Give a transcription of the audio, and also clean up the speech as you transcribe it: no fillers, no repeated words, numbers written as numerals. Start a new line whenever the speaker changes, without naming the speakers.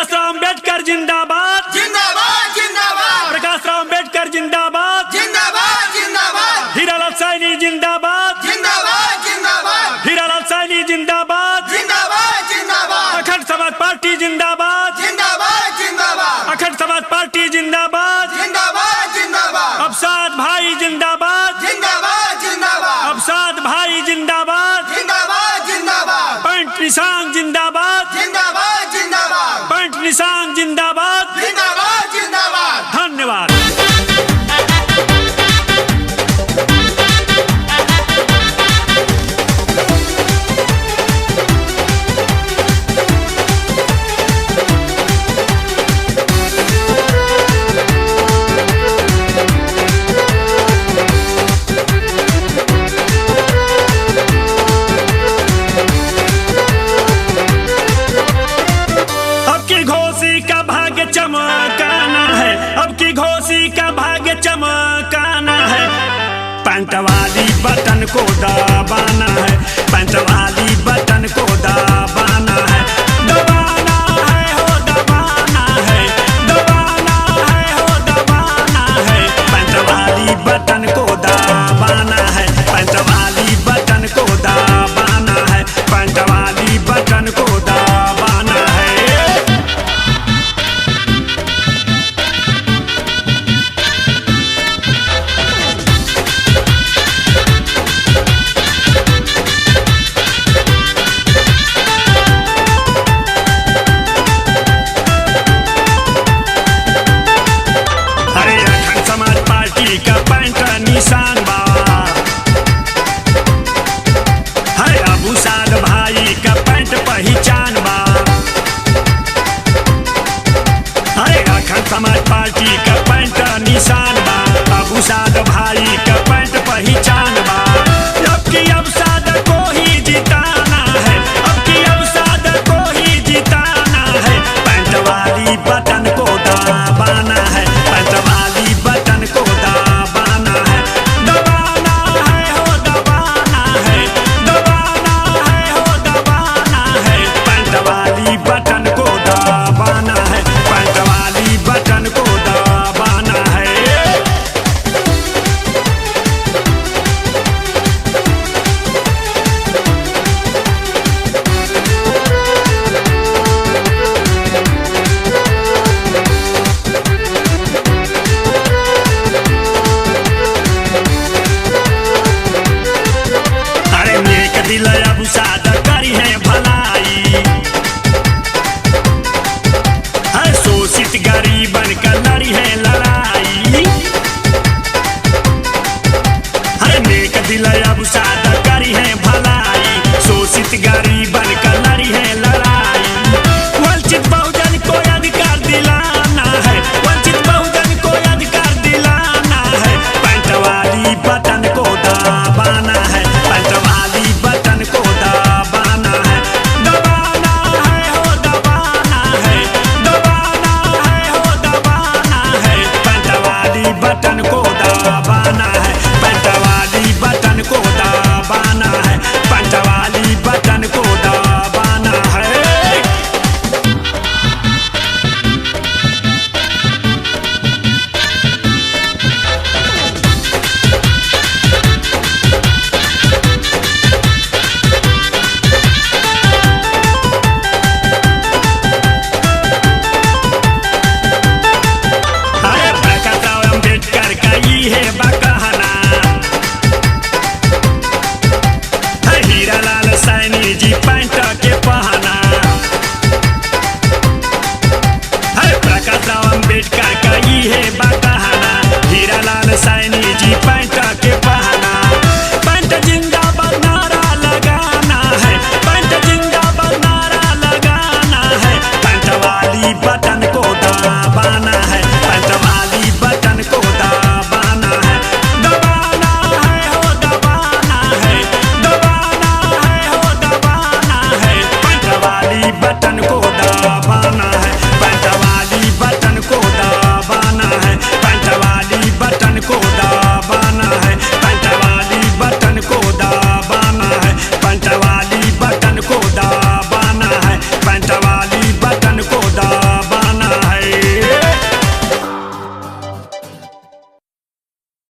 प्रकाश राव अम्बेडकर जिंदाबाद
जिंदाबाद जिंदाबाद।
प्रकाश राव अम्बेडकर जिंदाबाद
जिंदाबाद जिंदाबाद।
हीरालाल साहनी जिंदाबाद
जिंदाबाद जिंदाबाद।
हीरालाल साहनी जिंदाबाद
जिंदाबाद जिंदाबाद।
अखंड समाज पार्टी जिंदाबाद
जिंदाबाद जिंदाबाद।
अखंड समाज पार्टी जिंदाबाद
जिंदाबाद जिंदाबाद।
अफसाद भाई जिंदाबाद
जिंदाबाद जिंदाबाद।
अफसाद भाई जिंदाबाद
जिंदाबाद जिंदाबाद।
पंच निशांग जिंदाबाद
जिंदाबाद जिंदाबाद।
पंच निशांग जिंदाबाद
जिंदाबाद जिंदाबाद।
धन्यवाद। चमकाना है, अब की घोसी का भाग्य चमकाना है। पैंट वाली बटन को दबाना है, पैंट वाली बटन को दबाना है। दबाना है हो दबाना है, दबाना है हो दबाना है। पैंट वाली बटन को दबाना है, पैंट वाली बटन को दबाना है, पैंट वाली बटन को दबाना है। का पैंट निशान बा है, अबू साद भाई का पैंट पहचान बा है। अखंड समाज पार्टी का पैंट निशान बा, अबू साद भाई का पैंट पहचान बा। अब साद को ही जिताना है, अब साद को ही जिताना है। पैंट वाली बटन को दबाना है, पैंट वाली बटन को दबाना है। दबाना है हो दबाना है, दबाना है हो दबाना है। पैंट वाली बटन को दबाना है, पैंट वाली बटन को दबाना है। अबू साद करी है भलाई है, शोषित गरीब